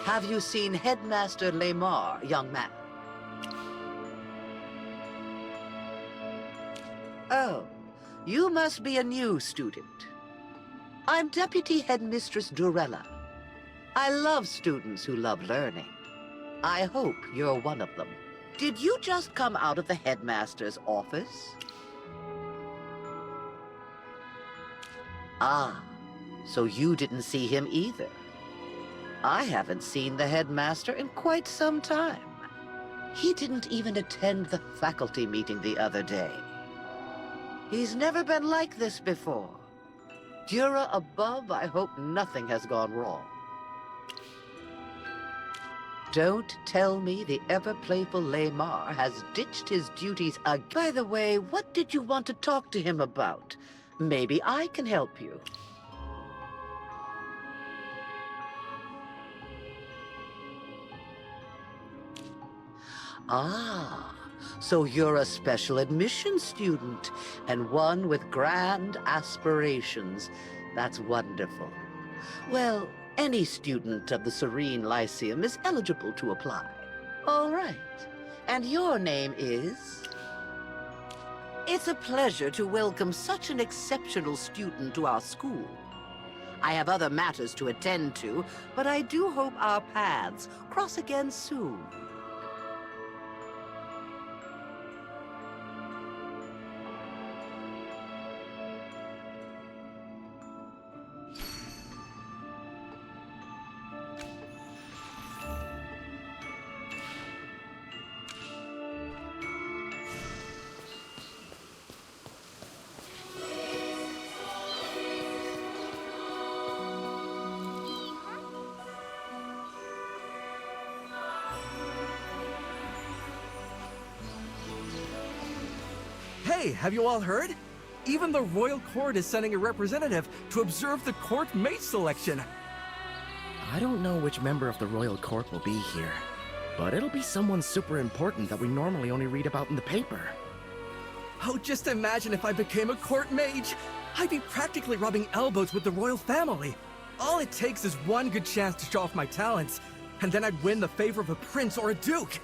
Have you seen Headmaster Lamar, young man? Oh, you must be a new student. I'm Deputy Headmistress Durella. I love students who love learning. I hope you're one of them. Did you just come out of the headmaster's office? Ah, so you didn't see him either. I haven't seen the headmaster in quite some time. He didn't even attend the faculty meeting the other day. He's never been like this before. Dura above, I hope nothing has gone wrong. Don't tell me the ever-playful Lamar has ditched his duties again. By the way, what did you want to talk to him about? Maybe I can help you. Ah, so you're a special admissions student, and one with grand aspirations. That's wonderful. Well, any student of the Serene Lyceum is eligible to apply. All right. And your name is? It's a pleasure to welcome such an exceptional student to our school. I have other matters to attend to, but I do hope our paths cross again soon. Hey, have you all heard? Even the Royal Court is sending a representative to observe the court mate selection. I don't know which member of the Royal Court will be here, but it'll be someone super important that we normally only read about in the paper. Oh, just imagine if I became a court mage! I'd be practically rubbing elbows with the royal family. All it takes is one good chance to show off my talents, and then I'd win the favor of a prince or a duke.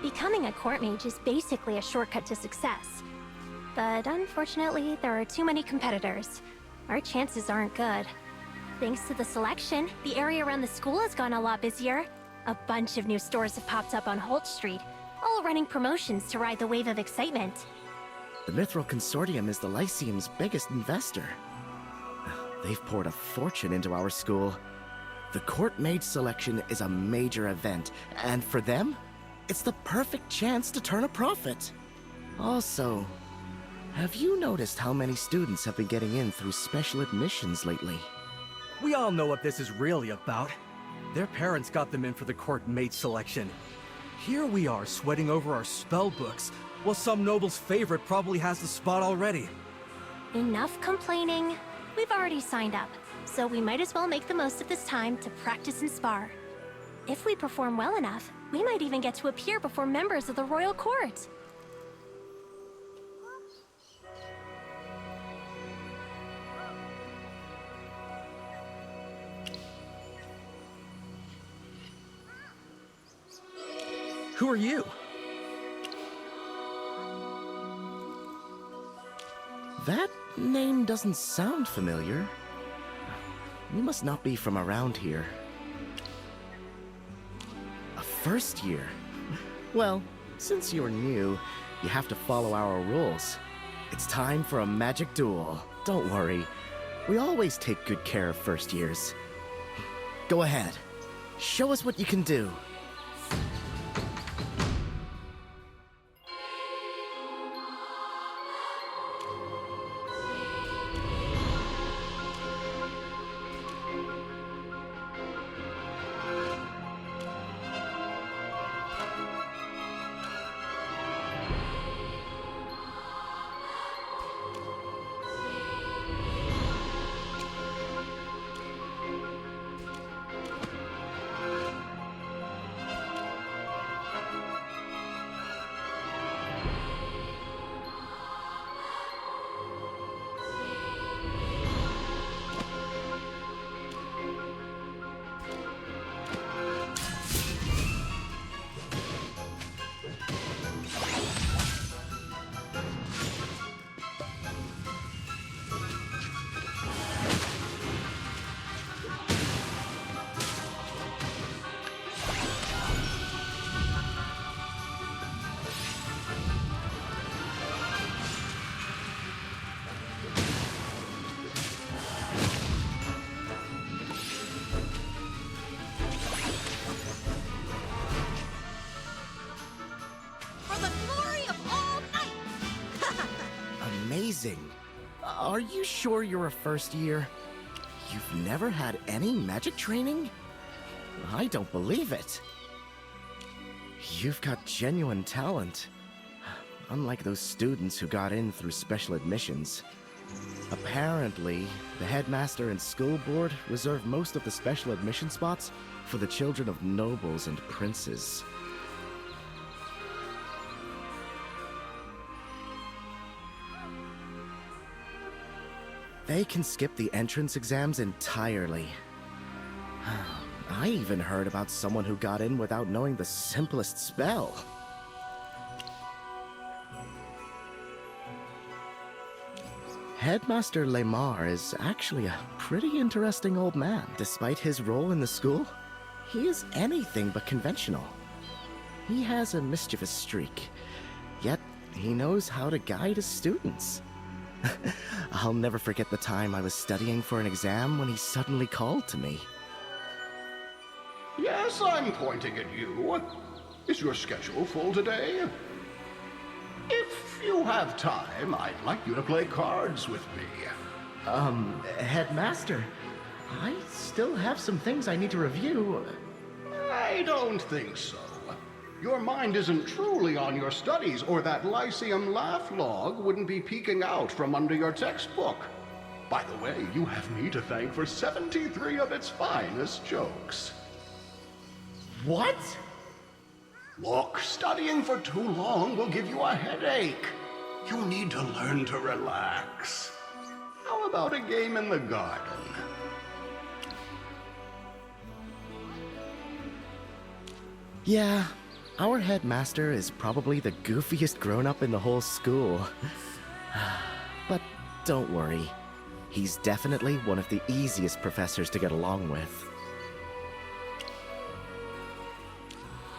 Becoming a court mage is basically a shortcut to success. But unfortunately, there are too many competitors. Our chances aren't good. Thanks to the selection, the area around the school has gotten a lot busier. A bunch of new stores have popped up on Holt Street, all running promotions to ride the wave of excitement. The Mithril Consortium is the Lyceum's biggest investor. They've poured a fortune into our school. The court mage selection is a major event, and for them, it's the perfect chance to turn a profit. Also, have you noticed how many students have been getting in through special admissions lately? We all know what this is really about. Their parents got them in for the court mate selection. Here we are sweating over our spell books, while some noble's favorite probably has the spot already. Enough complaining. We've already signed up, so we might as well make the most of this time to practice and spar. If we perform well enough, we might even get to appear before members of the royal court. Who are you? That name doesn't sound familiar. You must not be from around here. A first year? Well, since you're new, you have to follow our rules. It's time for a magic duel. Don't worry, we always take good care of first years. Go ahead, show us what you can do. Are you sure you're a first year? You've never had any magic training? I don't believe it. You've got genuine talent. Unlike those students who got in through special admissions. Apparently, the headmaster and school board reserve most of the special admission spots for the children of nobles and princes. They can skip the entrance exams entirely. I even heard about someone who got in without knowing the simplest spell. Headmaster Lemar is actually a pretty interesting old man. Despite his role in the school, he is anything but conventional. He has a mischievous streak, yet he knows how to guide his students. I'll never forget the time I was studying for an exam when he suddenly called to me. Yes, I'm pointing at you. Is your schedule full today? If you have time, I'd like you to play cards with me. Headmaster, I still have some things I need to review. I don't think so. Your mind isn't truly on your studies, or that Lyceum laugh log wouldn't be peeking out from under your textbook. By the way, you have me to thank for 73 of its finest jokes. What? Look, studying for too long will give you a headache. You need to learn to relax. How about a game in the garden? Yeah, our headmaster is probably the goofiest grown-up in the whole school. But don't worry, he's definitely one of the easiest professors to get along with.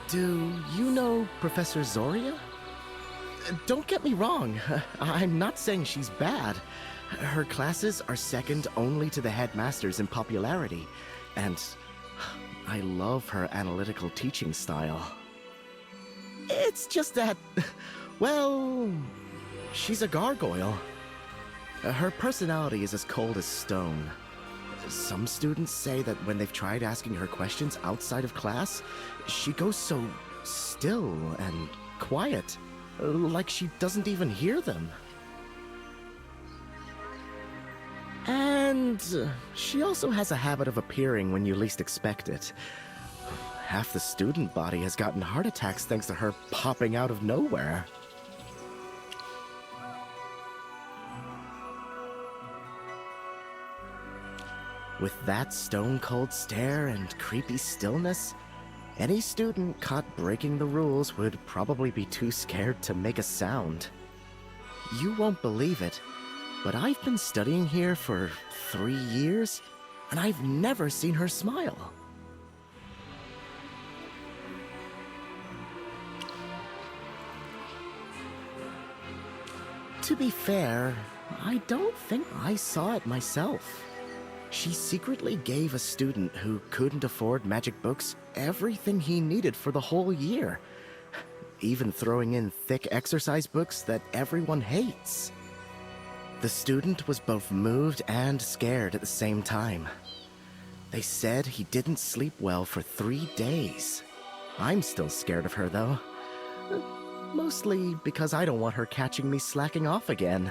Do you know Professor Zoria? Don't get me wrong, I'm not saying she's bad. Her classes are second only to the headmasters in popularity, and I love her analytical teaching style. It's just that, well, she's a gargoyle. Her personality is as cold as stone. Some students say that when they've tried asking her questions outside of class, she goes so still and quiet, like she doesn't even hear them. And she also has a habit of appearing when you least expect it. Half the student body has gotten heart attacks thanks to her popping out of nowhere. With that stone-cold stare and creepy stillness, any student caught breaking the rules would probably be too scared to make a sound. You won't believe it, but I've been studying here for 3 years, and I've never seen her smile. To be fair, I don't think I saw it myself. She secretly gave a student who couldn't afford magic books everything he needed for the whole year, even throwing in thick exercise books that everyone hates. The student was both moved and scared at the same time. They said he didn't sleep well for 3 days. I'm still scared of her, though. Mostly because I don't want her catching me slacking off again.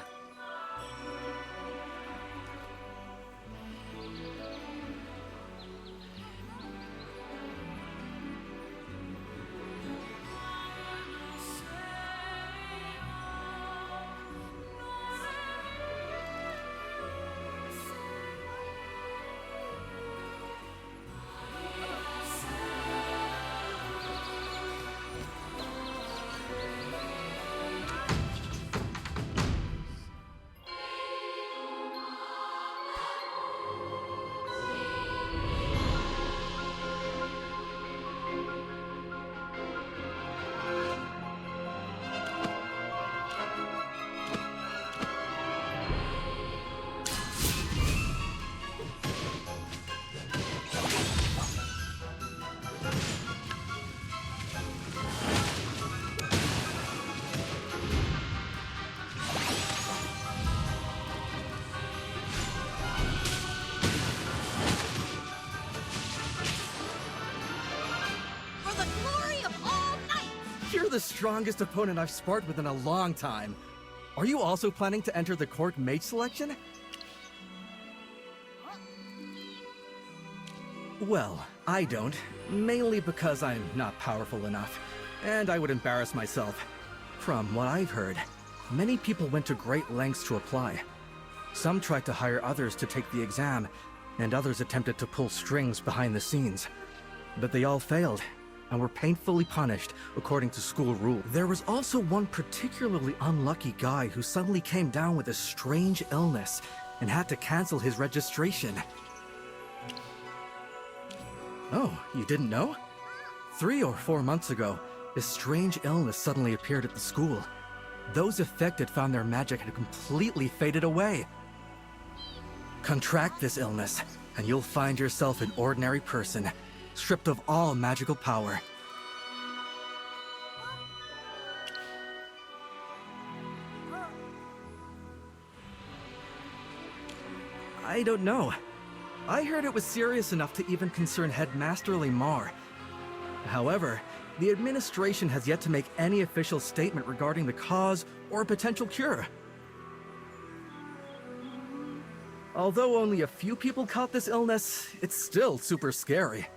the strongest opponent I've sparred with in a long time. Are you also planning to enter the court mage selection? Well, I don't. Mainly because I'm not powerful enough. And I would embarrass myself. From what I've heard, many people went to great lengths to apply. Some tried to hire others to take the exam, and others attempted to pull strings behind the scenes. But they all failed, and were painfully punished according to school rule. There was also one particularly unlucky guy who suddenly came down with a strange illness and had to cancel his registration. Oh, you didn't know? 3 or 4 months ago, a strange illness suddenly appeared at the school. Those affected found their magic had completely faded away. Contract this illness, and you'll find yourself an ordinary person, stripped of all magical power. I don't know. I heard it was serious enough to even concern Headmaster Lemar. However, the administration has yet to make any official statement regarding the cause or potential cure. Although only a few people caught this illness, it's still super scary.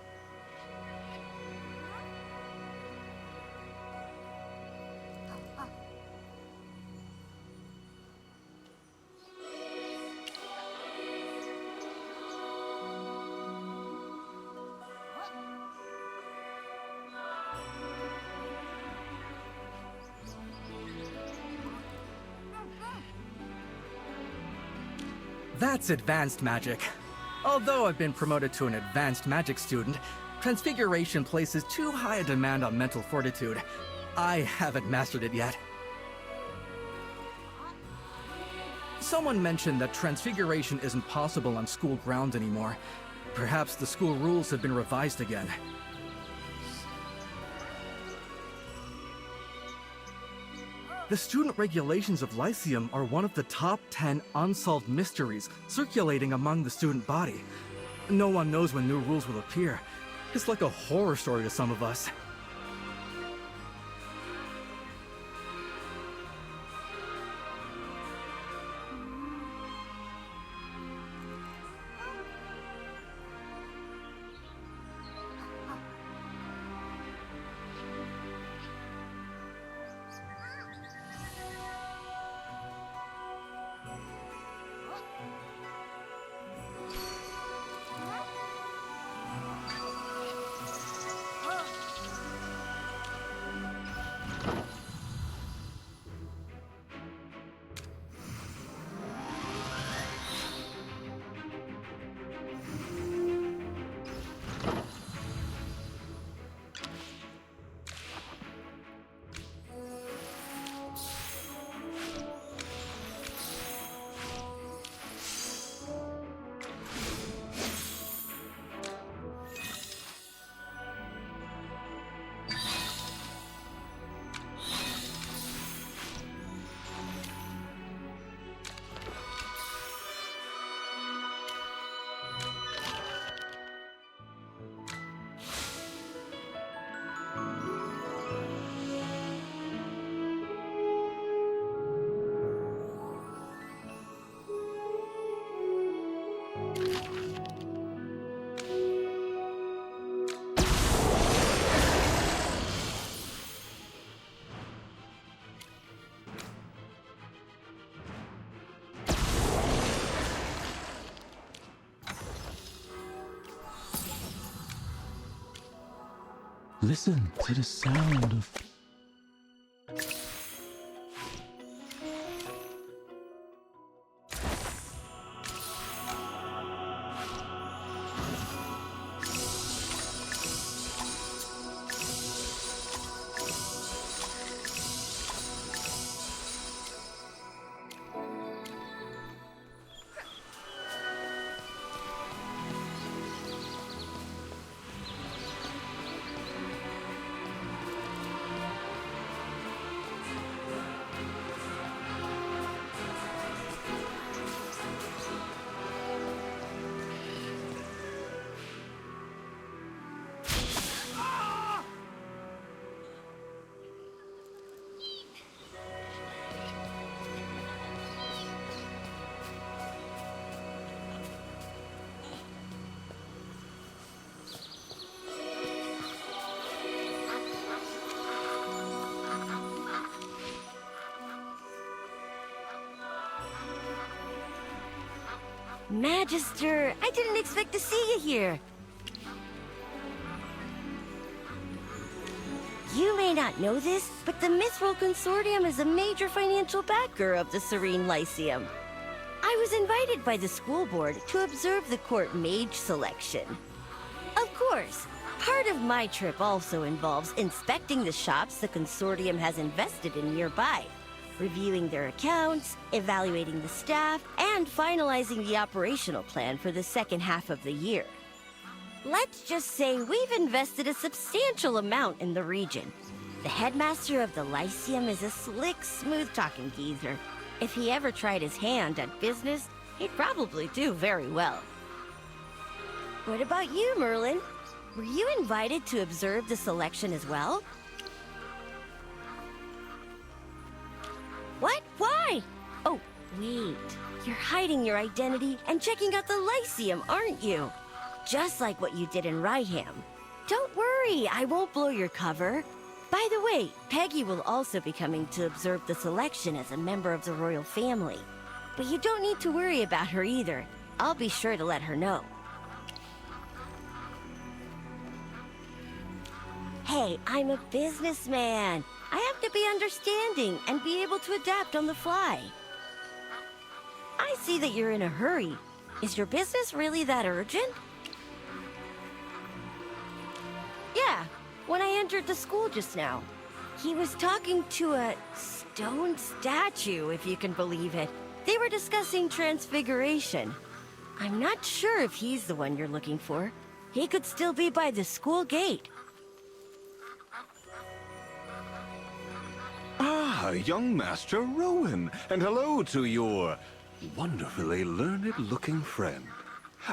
That's advanced magic. Although I've been promoted to an advanced magic student, Transfiguration places too high a demand on mental fortitude. I haven't mastered it yet. Someone mentioned that Transfiguration isn't possible on school grounds anymore. Perhaps the school rules have been revised again. The student regulations of Lyceum are one of the top 10 unsolved mysteries circulating among the student body. No one knows when new rules will appear. It's like a horror story to some of us. Listen to the sound of... Magister, I didn't expect to see you here. You may not know this, but the Mithril Consortium is a major financial backer of the Serene Lyceum. I was invited by the school board to observe the court mage selection. Of course, part of my trip also involves inspecting the shops the Consortium has invested in nearby, reviewing their accounts, evaluating the staff, and finalizing the operational plan for the second half of the year. Let's just say we've invested a substantial amount in the region. The headmaster of the Lyceum is a slick, smooth-talking geezer. If he ever tried his hand at business, he'd probably do very well. What about you, Merlin? Were you invited to observe the selection as well? What? Why? Oh, wait. You're hiding your identity and checking out the Lyceum, aren't you? Just like what you did in Ryham. Don't worry, I won't blow your cover. By the way, Peggy will also be coming to observe the selection as a member of the royal family. But you don't need to worry about her either. I'll be sure to let her know. Hey, I'm a businessman. I have to be understanding and be able to adapt on the fly. I see that you're in a hurry. Is your business really that urgent? Yeah, when I entered the school just now. He was talking to a stone statue, if you can believe it. They were discussing transfiguration. I'm not sure if he's the one you're looking for. He could still be by the school gate. Ah, young Master Rowan, and hello to your wonderfully learned-looking friend.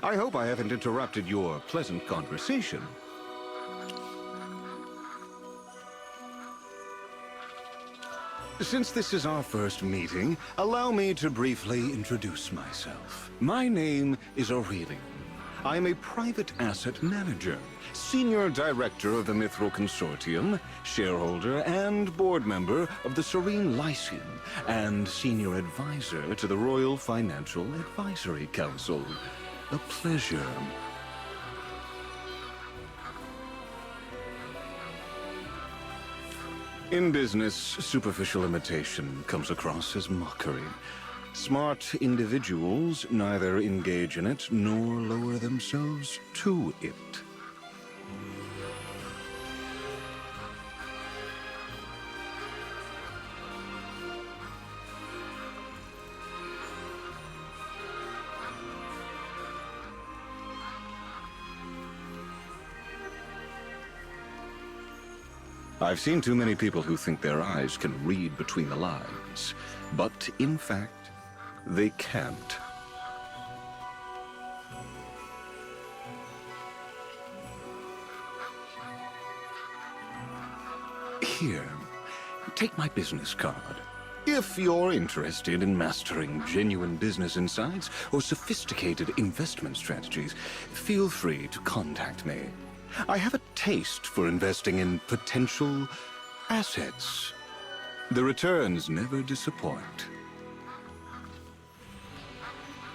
I hope I haven't interrupted your pleasant conversation. Since this is our first meeting, allow me to briefly introduce myself. My name is Aurelian. I am a private asset manager, senior director of the Mithril Consortium, shareholder and board member of the Serene Lyceum, and senior advisor to the Royal Financial Advisory Council. A pleasure. In business, superficial imitation comes across as mockery. Smart individuals neither engage in it nor lower themselves to it. I've seen too many people who think their eyes can read between the lines, but in fact, they can't. Here, take my business card. If you're interested in mastering genuine business insights or sophisticated investment strategies, feel free to contact me. I have a taste for investing in potential assets. The returns never disappoint.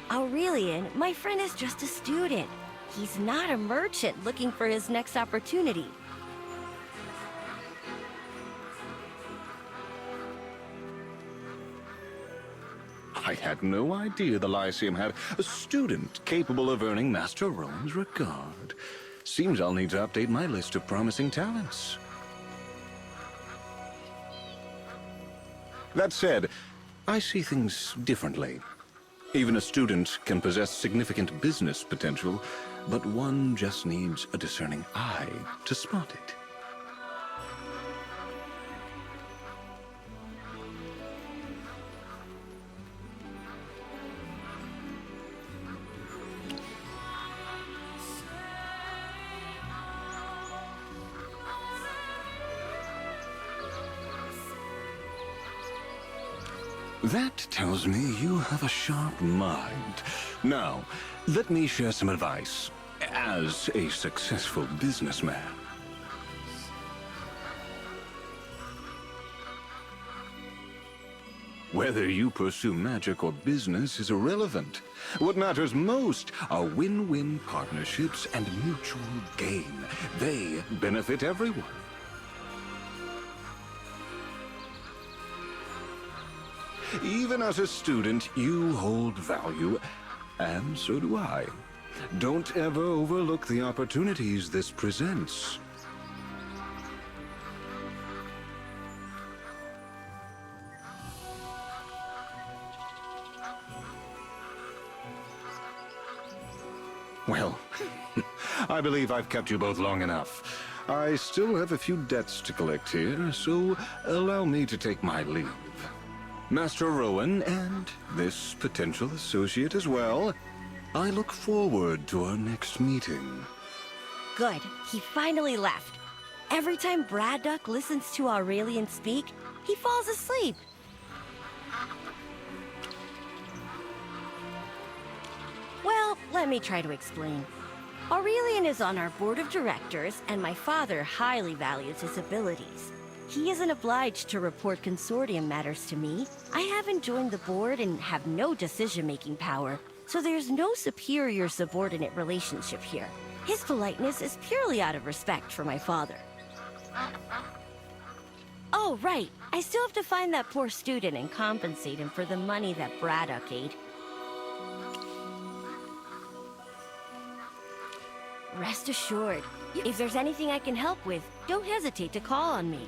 Aurelian, my friend is just a student. He's not a merchant looking for his next opportunity. I had no idea the Lyceum had a student capable of earning Master Rowan's regard. Seems I'll need to update my list of promising talents. That said, I see things differently. Even a student can possess significant business potential, but one just needs a discerning eye to spot it. That tells me you have a sharp mind. Now, let me share some advice as a successful businessman. Whether you pursue magic or business is irrelevant. What matters most are win-win partnerships and mutual gain. They benefit everyone. Even as a student, you hold value, and so do I. Don't ever overlook the opportunities this presents. Well, I believe I've kept you both long enough. I still have a few debts to collect here, so allow me to take my leave. Master Rowan, and this potential associate as well, I look forward to our next meeting. Good. He finally left. Every time Braddock listens to Aurelian speak, he falls asleep. Well, let me try to explain. Aurelian is on our board of directors, and my father highly values his abilities. He isn't obliged to report consortium matters to me. I haven't joined the board and have no decision-making power, so there's no superior-subordinate relationship here. His politeness is purely out of respect for my father. Oh, right. I still have to find that poor student and compensate him for the money that Braddock ate. Rest assured, if there's anything I can help with, don't hesitate to call on me.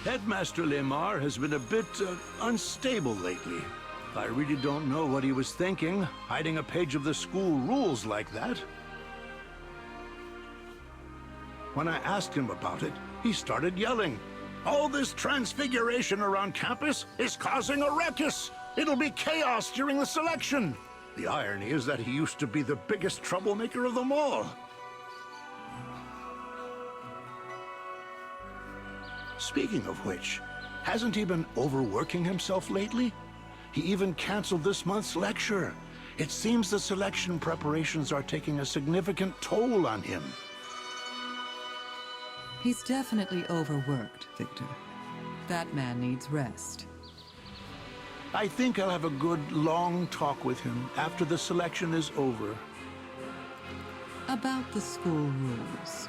Headmaster Lemar has been a bit unstable lately. I really don't know what he was thinking, hiding a page of the school rules like that. When I asked him about it, he started yelling. All this transfiguration around campus is causing a ruckus. It'll be chaos during the selection. The irony is that he used to be the biggest troublemaker of them all. Speaking of which, hasn't he been overworking himself lately? He even canceled this month's lecture. It seems the selection preparations are taking a significant toll on him. He's definitely overworked, Victor. That man needs rest. I think I'll have a good, long talk with him after the selection is over. About the school rules.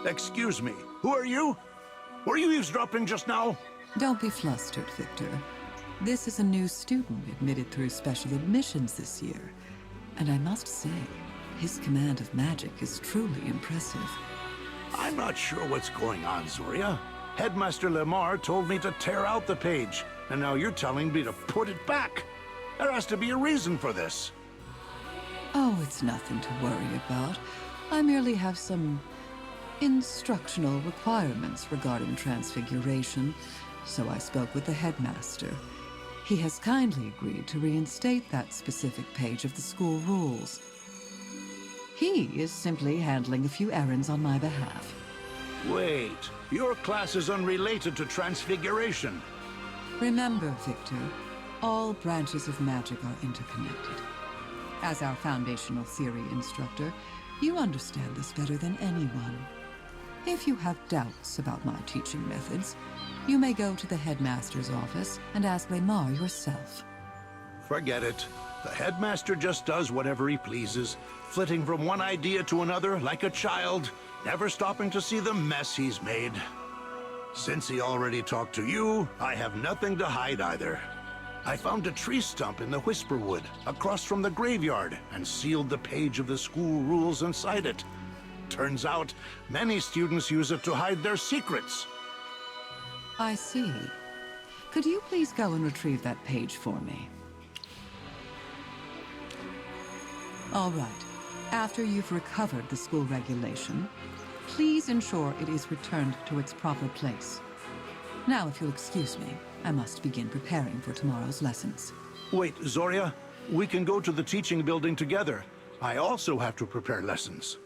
Excuse me, who are you? Were you eavesdropping just now? Don't be flustered, Victor. This is a new student admitted through special admissions this year. And I must say, his command of magic is truly impressive. I'm not sure what's going on, Zoria. Headmaster Lemar told me to tear out the page, and now you're telling me to put it back. There has to be a reason for this. Oh, it's nothing to worry about. I merely have some instructional requirements regarding transfiguration, so I spoke with the headmaster. He has kindly agreed to reinstate that specific page of the school rules. He is simply handling a few errands on my behalf. Wait, your class is unrelated to transfiguration. Remember, Victor, all branches of magic are interconnected. As our foundational theory instructor, you understand this better than anyone. If you have doubts about my teaching methods, you may go to the headmaster's office and ask Lemar yourself. Forget it. The headmaster just does whatever he pleases, flitting from one idea to another like a child, never stopping to see the mess he's made. Since he already talked to you, I have nothing to hide either. I found a tree stump in the Whisperwood, across from the graveyard, and sealed the page of the school rules inside it. Turns out, many students use it to hide their secrets. I see. Could you please go and retrieve that page for me? All right. After you've recovered the school regulation, please ensure it is returned to its proper place. Now, if you'll excuse me, I must begin preparing for tomorrow's lessons. Wait, Zoria, we can go to the teaching building together. I also have to prepare lessons.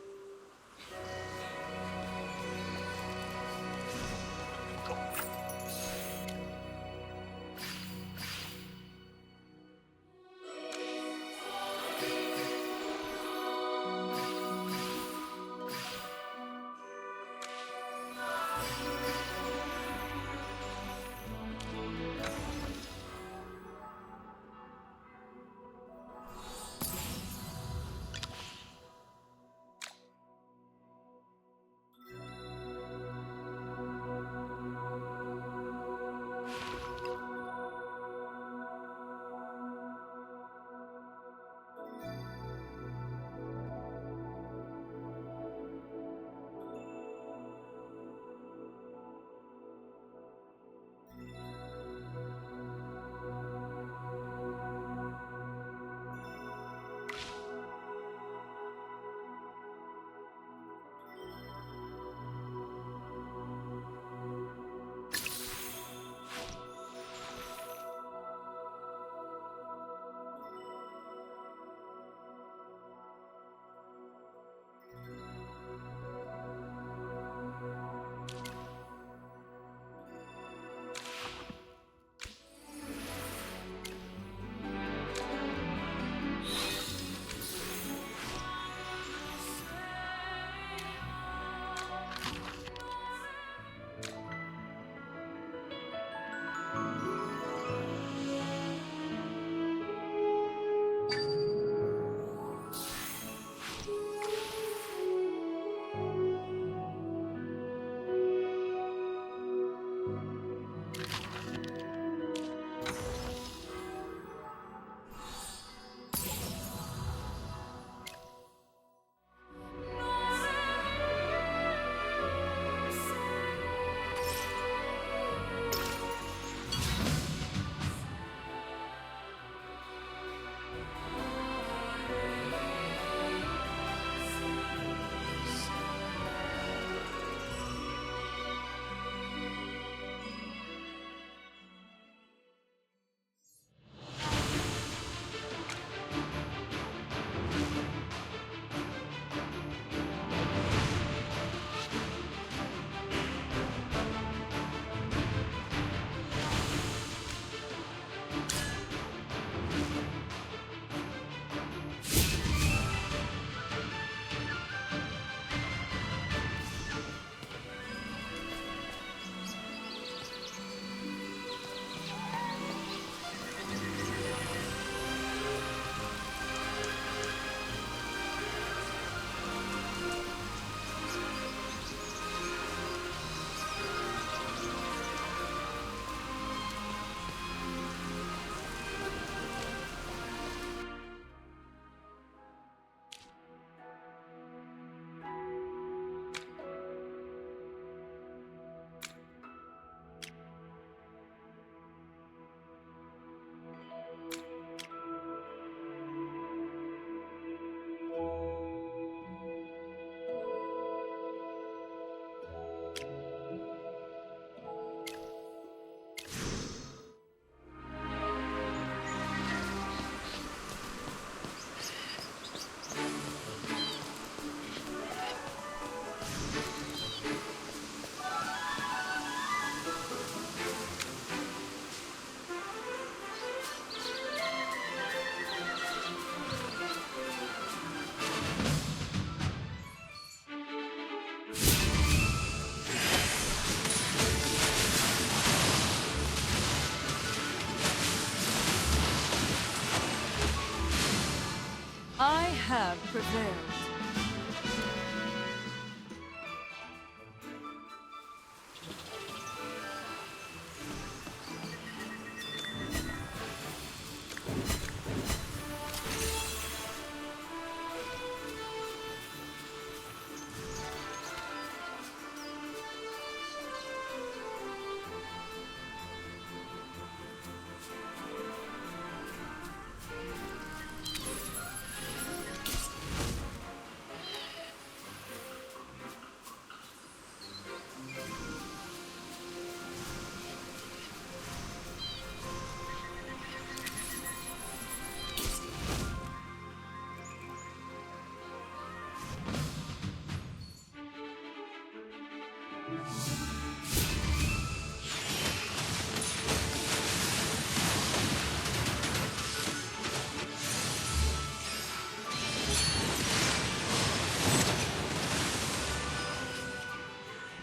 have prevailed.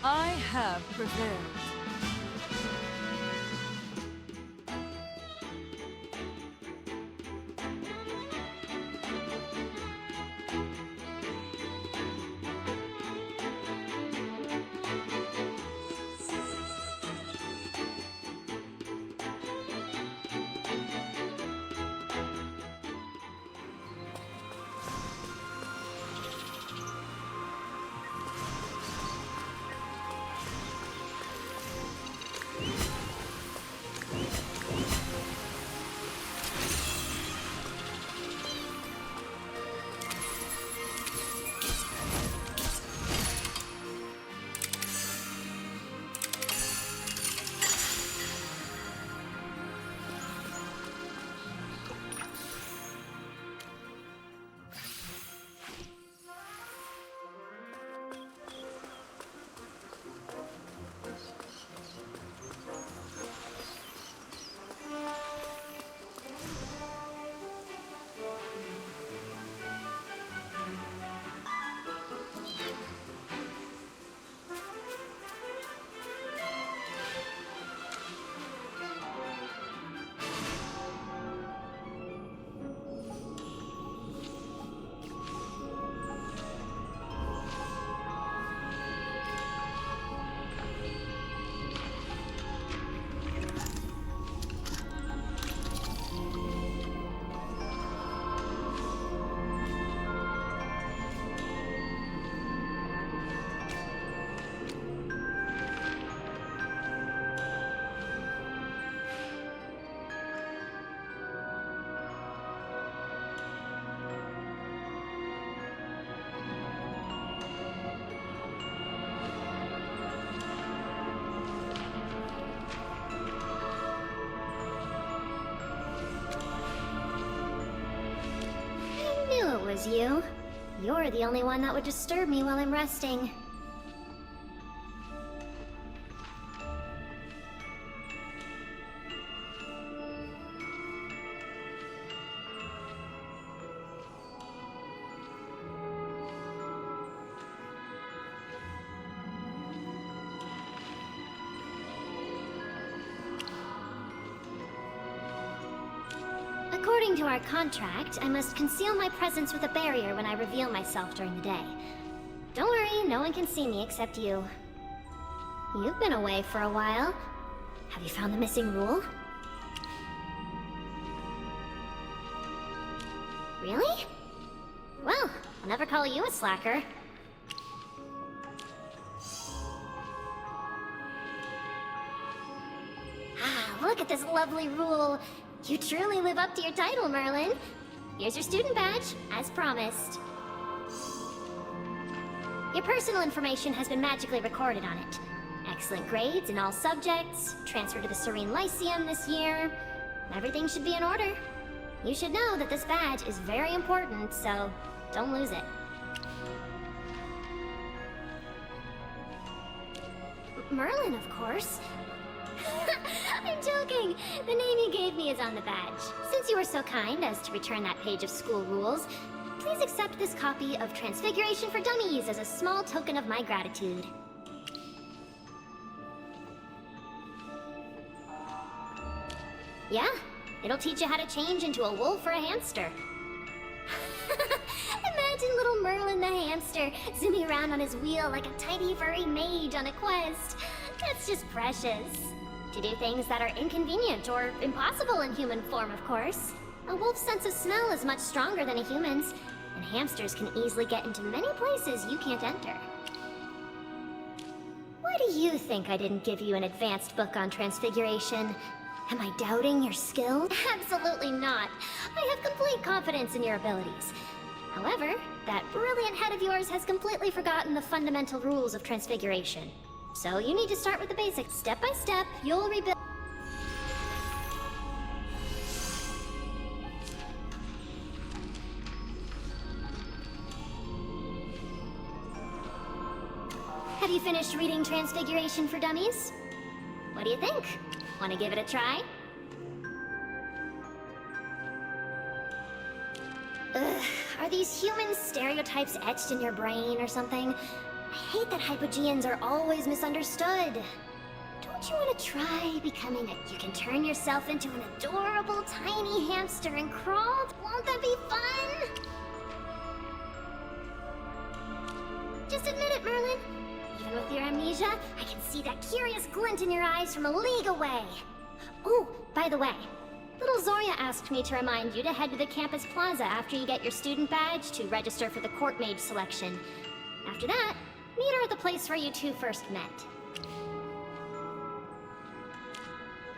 I have prevailed. Knew it was you. You're the only one that would disturb me while I'm resting. According to our contract, I must conceal my presence with a barrier when I reveal myself during the day. Don't worry, no one can see me except you. You've been away for a while. Have you found the missing rule? Really? Well, I'll never call you a slacker. Ah, look at this lovely rule. You truly live up to your title, Merlin. Here's your student badge, as promised. Your personal information has been magically recorded on it. Excellent grades in all subjects, transfer to the Serene Lyceum this year. Everything should be in order. You should know that this badge is very important, so don't lose it. Merlin, of course. I'm joking! The name you gave me is on the badge. Since you were so kind as to return that page of school rules, please accept this copy of Transfiguration for Dummies as a small token of my gratitude. Yeah, it'll teach you how to change into a wolf or a hamster. Merlin the hamster, zooming around on his wheel like a tiny furry mage on a quest. That's just precious. To do things that are inconvenient or impossible in human form, of course. A wolf's sense of smell is much stronger than a human's, and hamsters can easily get into many places you can't enter. Why do you think I didn't give you an advanced book on transfiguration? Am I doubting your skill? Absolutely not. I have complete confidence in your abilities. However, that brilliant head of yours has completely forgotten the fundamental rules of transfiguration. So you need to start with the basics. Step by step, you'll rebuild. Have you finished reading Transfiguration for Dummies? What do you think? Want to give it a try? Ugh, are these human stereotypes etched in your brain or something? I hate that hypogeans are always misunderstood. Don't you want to try becoming a... You can turn yourself into an adorable tiny hamster and crawl? Won't that be fun? Just admit it, Merlin. Even with your amnesia, I can see that curious glint in your eyes from a league away. Oh, by the way, little Zoria asked me to remind you to head to the campus plaza after you get your student badge to register for the court mage selection. After that, meet her at the place where you two first met.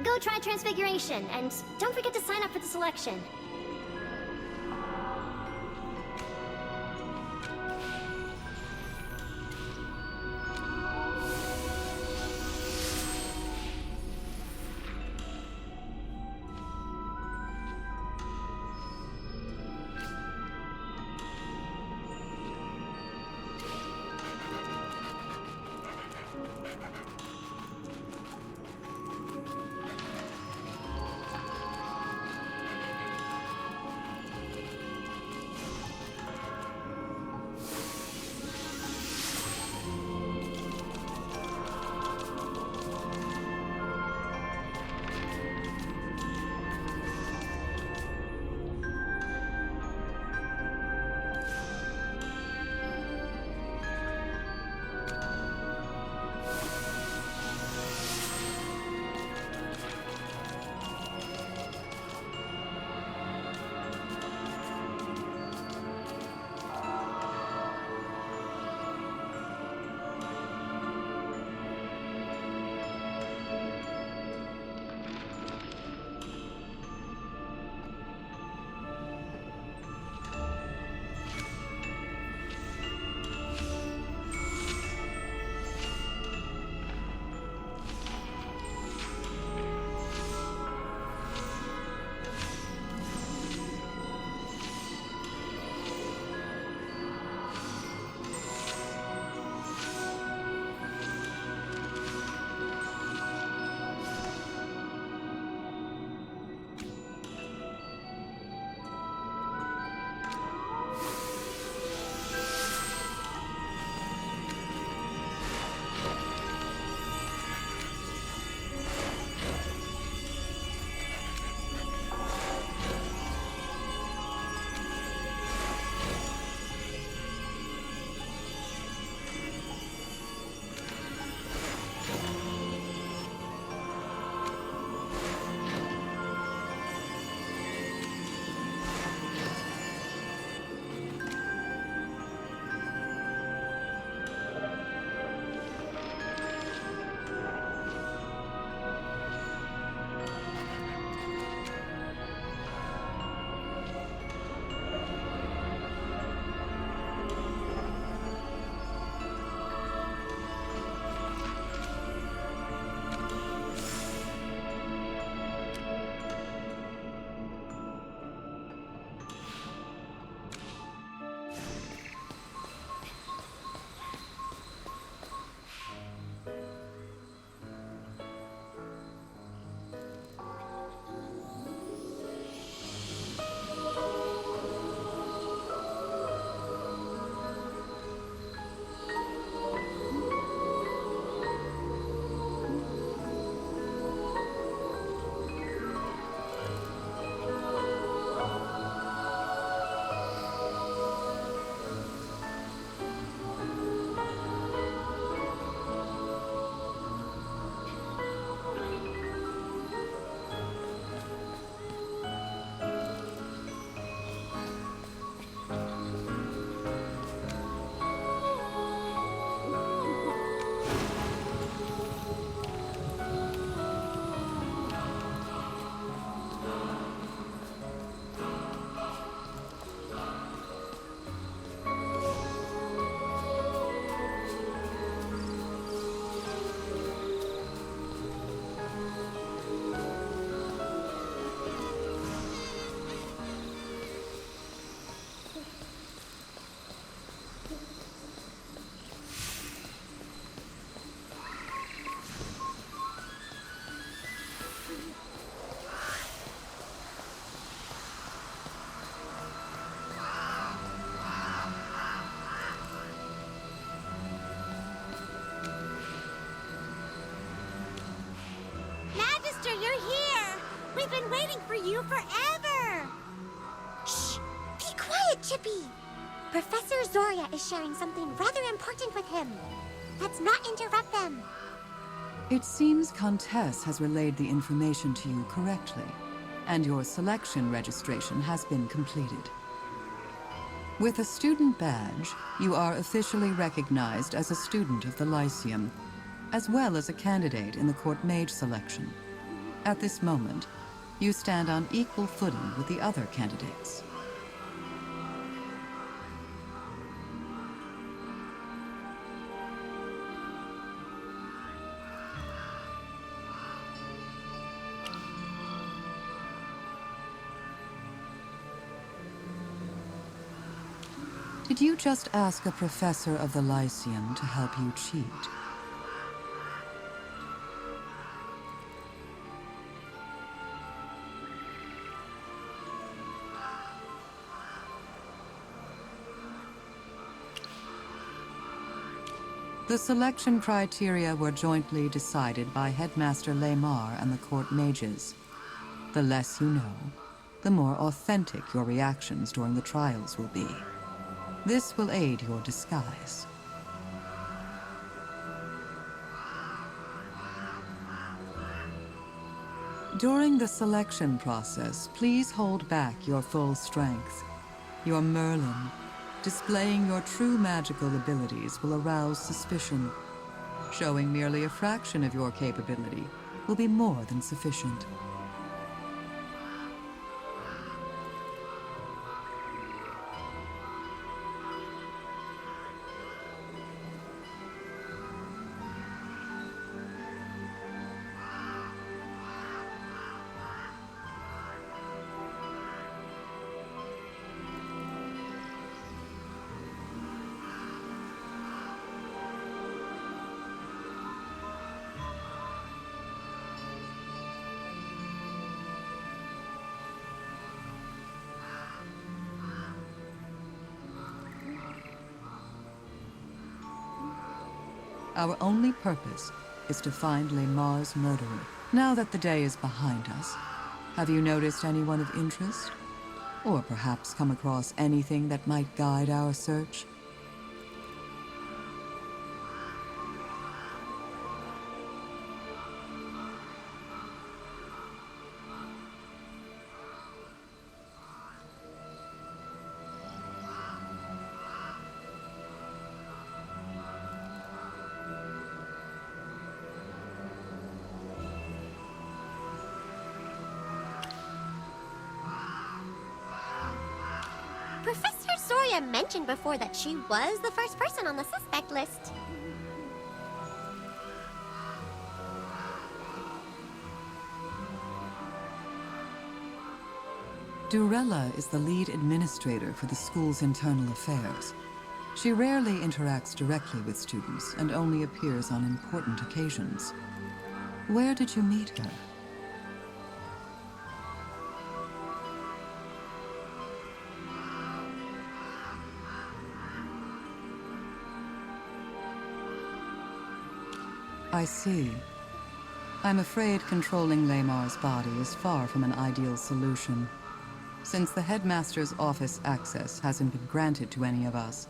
Go try Transfiguration, and don't forget to sign up for the selection. been waiting for you forever! Shh! Be quiet, Chippy! Professor Zoria is sharing something rather important with him. Let's not interrupt them. It seems Countess has relayed the information to you correctly, and your selection registration has been completed. With a student badge, you are officially recognized as a student of the Lyceum, as well as a candidate in the Court Mage selection. At this moment, you stand on equal footing with the other candidates. Did you just ask a professor of the Lyceum to help you cheat? The selection criteria were jointly decided by Headmaster Lamar and the Court Mages. The less you know, the more authentic your reactions during the trials will be. This will aid your disguise. During the selection process, please hold back your full strength. Your Merlin, displaying your true magical abilities will arouse suspicion. Showing merely a fraction of your capability will be more than sufficient. Our only purpose is to find Lamar's murderer. Now that the day is behind us, have you noticed anyone of interest? Or perhaps come across anything that might guide our search? Professor Zoria mentioned before that she was the first person on the suspect list. Durella is the lead administrator for the school's internal affairs. She rarely interacts directly with students and only appears on important occasions. Where did you meet her? I see. I'm afraid controlling Lamar's body is far from an ideal solution. Since the headmaster's office access hasn't been granted to any of us,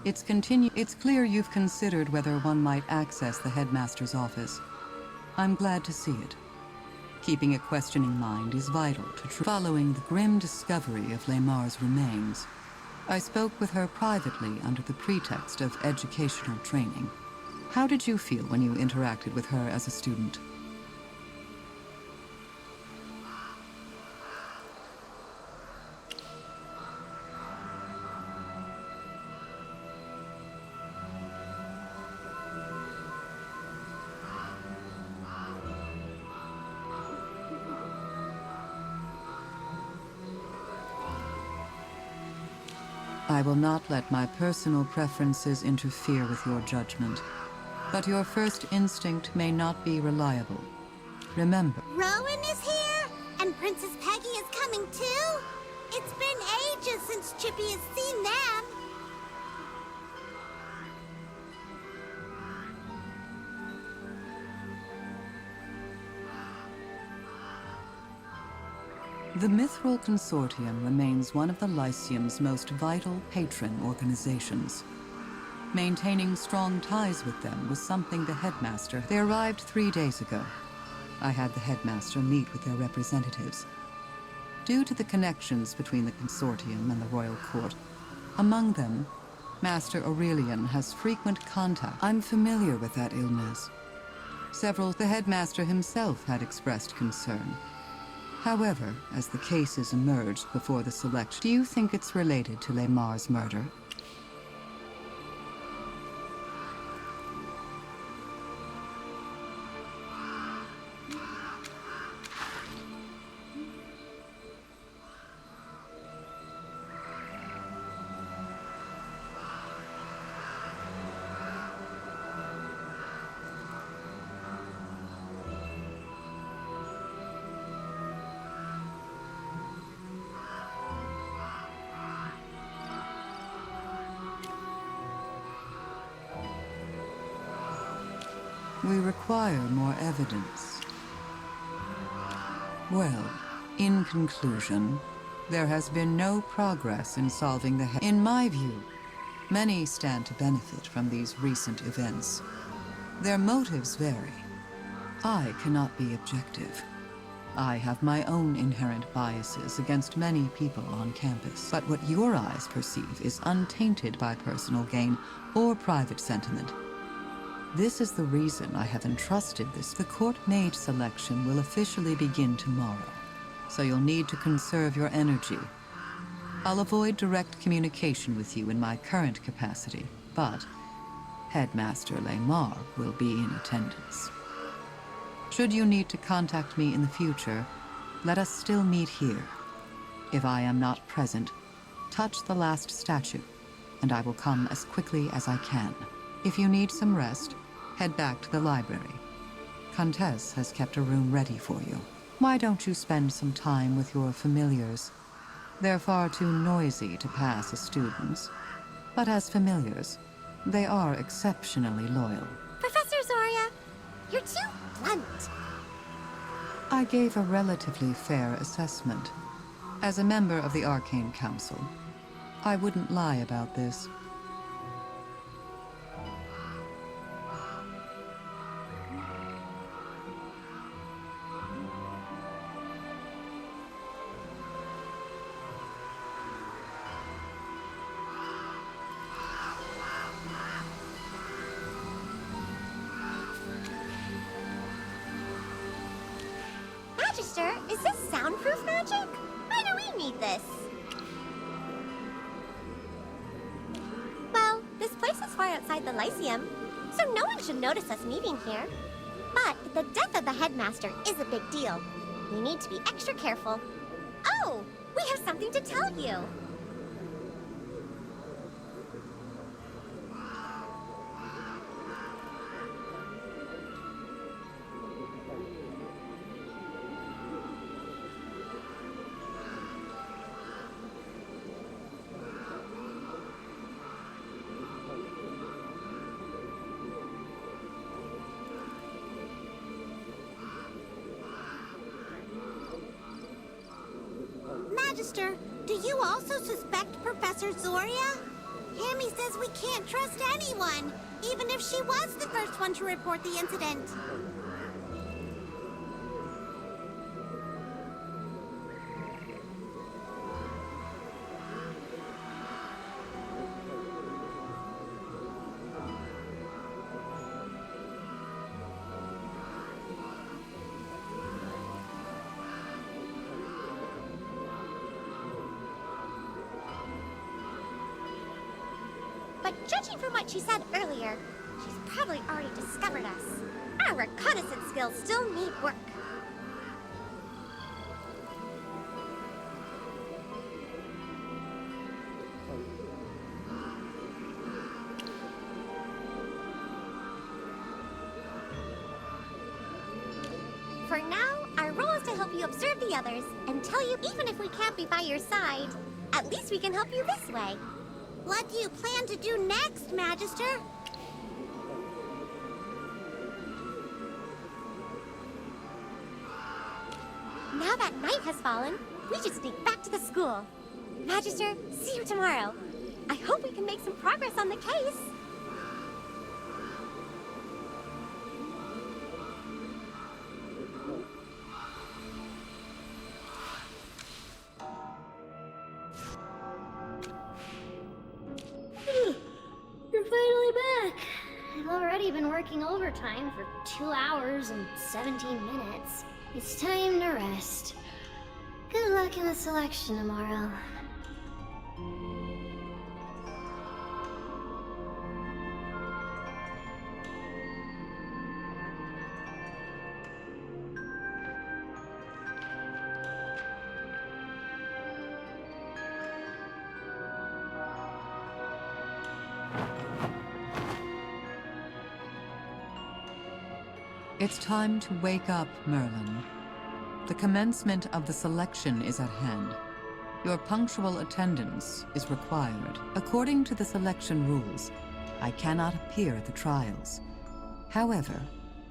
it's clear you've considered whether one might access the headmaster's office. I'm glad to see it. Keeping a questioning mind is vital to following the grim discovery of Lamar's remains. I spoke with her privately under the pretext of educational training. How did you feel when you interacted with her as a student? I will not let my personal preferences interfere with your judgment. But your first instinct may not be reliable. Remember. Rowan is here? And Princess Peggy is coming too? It's been ages since Chippy has seen them. The Mithril Consortium remains one of the Lyceum's most vital patron organizations. Maintaining strong ties with them was something the headmaster... They arrived 3 days ago. I had the headmaster meet with their representatives. Due to the connections between the Consortium and the Royal Court, among them, Master Aurelian has frequent contact. I'm familiar with that illness. The headmaster himself had expressed concern. However, as the cases emerged before the selection, do you think it's related to Lemar's murder? We require more evidence. Well, in conclusion, there has been no progress in solving the... In my view, many stand to benefit from these recent events. Their motives vary. I cannot be objective. I have my own inherent biases against many people on campus. But what your eyes perceive is untainted by personal gain or private sentiment. This is the reason I have entrusted this. The court mage selection will officially begin tomorrow, so you'll need to conserve your energy. I'll avoid direct communication with you in my current capacity, but Headmaster Lemar will be in attendance. Should you need to contact me in the future, let us still meet here. If I am not present, touch the last statue, and I will come as quickly as I can. If you need some rest, head back to the library. Countess has kept a room ready for you. Why don't you spend some time with your familiars? They're far too noisy to pass as students, but as familiars, they are exceptionally loyal. Professor Zoria, you're too blunt. I gave a relatively fair assessment. As a member of the Arcane Council, I wouldn't lie about this. Magister, is this soundproof magic? Why do we need this? Well, this place is far outside the Lyceum, so no one should notice us meeting here. But the death of the headmaster is a big deal. We need to be extra careful. Oh, we have something to tell you. Magister, do you also suspect Professor Zoria? Hammy says we can't trust anyone, even if she was the first one to report the incident. But judging from what she said earlier, she's probably already discovered us. Our reconnaissance skills still need work. For now, our role is to help you observe the others and tell you even if we can't be by your side, at least we can help you this way. What do you plan to do next, Magister? Now that night has fallen, We should sneak back to the school. Magister, see you tomorrow. I hope we can make some progress on the case. You're finally back. I've already been working overtime for 2 hours and 17 minutes. It's time to rest. Good luck in the selection tomorrow. It's time to wake up, Merlin. The commencement of the selection is at hand. Your punctual attendance is required. According to the selection rules, I cannot appear at the trials. However,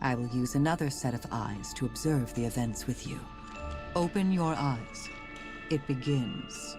I will use another set of eyes to observe the events with you. Open your eyes. It begins